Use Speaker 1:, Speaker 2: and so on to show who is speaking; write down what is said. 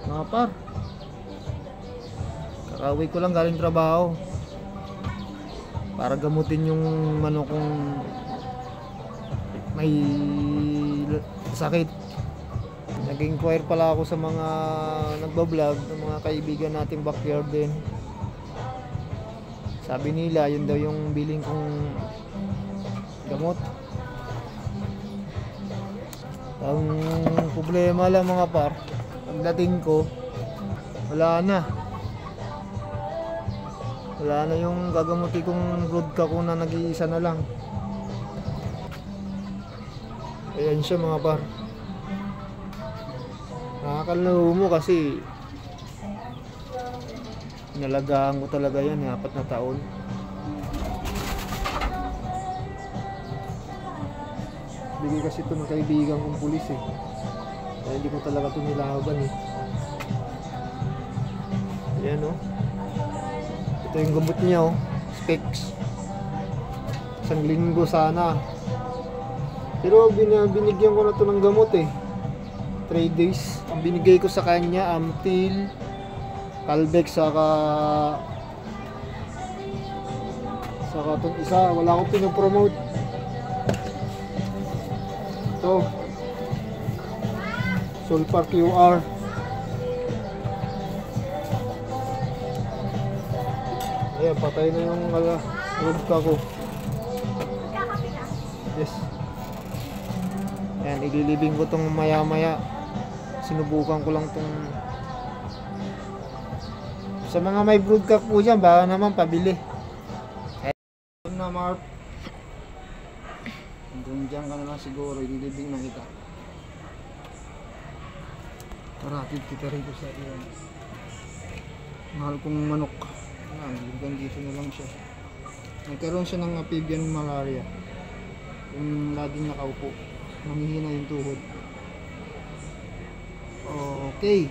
Speaker 1: Mga par, kakauwi ko lang galing trabaho para gamutin yung manok kong may sakit. Nag-inquire pala ako sa mga nagbablog, ng mga kaibigan nating backyard din. Sabi nila yun daw yung biling kong gamot. Ang problema lang mga par, pagdating ko wala na yung gagamuti kong broodcock ko na nag-iisa na lang. Ayan siya mga par, nakakalumo kasi nalagaan ko talaga yan, 4 na taon. Bigay kasi ito ng kaibigan kong pulis eh, kaya hindi ko talaga ito nilaban eh. Ayan o, ito yung gamot niya o, specs. 1 linggo sana, pero binigyan ko na ito ng gamot eh, 3 days. Ang binigay ko sa kanya Amtil, Calvex, saka itong isa, wala akong pinopromote. Ito Sulfar QR. Ayan, patay na yung broodcock ko. Yes. Ayan, ililibing ko itong maya maya. Sinubukan ko lang itong sa mga may broodcock po dyan, baka naman pabili. Ayan na Marp, hanggang dyan ka na lang siguro, ililibing na kita. Paratid kita rito sa iyan. Mahal kong manok. Hanggang dito na lang siya. Nagkaroon siya ng amphibian malaria. Yung laging nakaupo, namihina yung tuhod. Okay.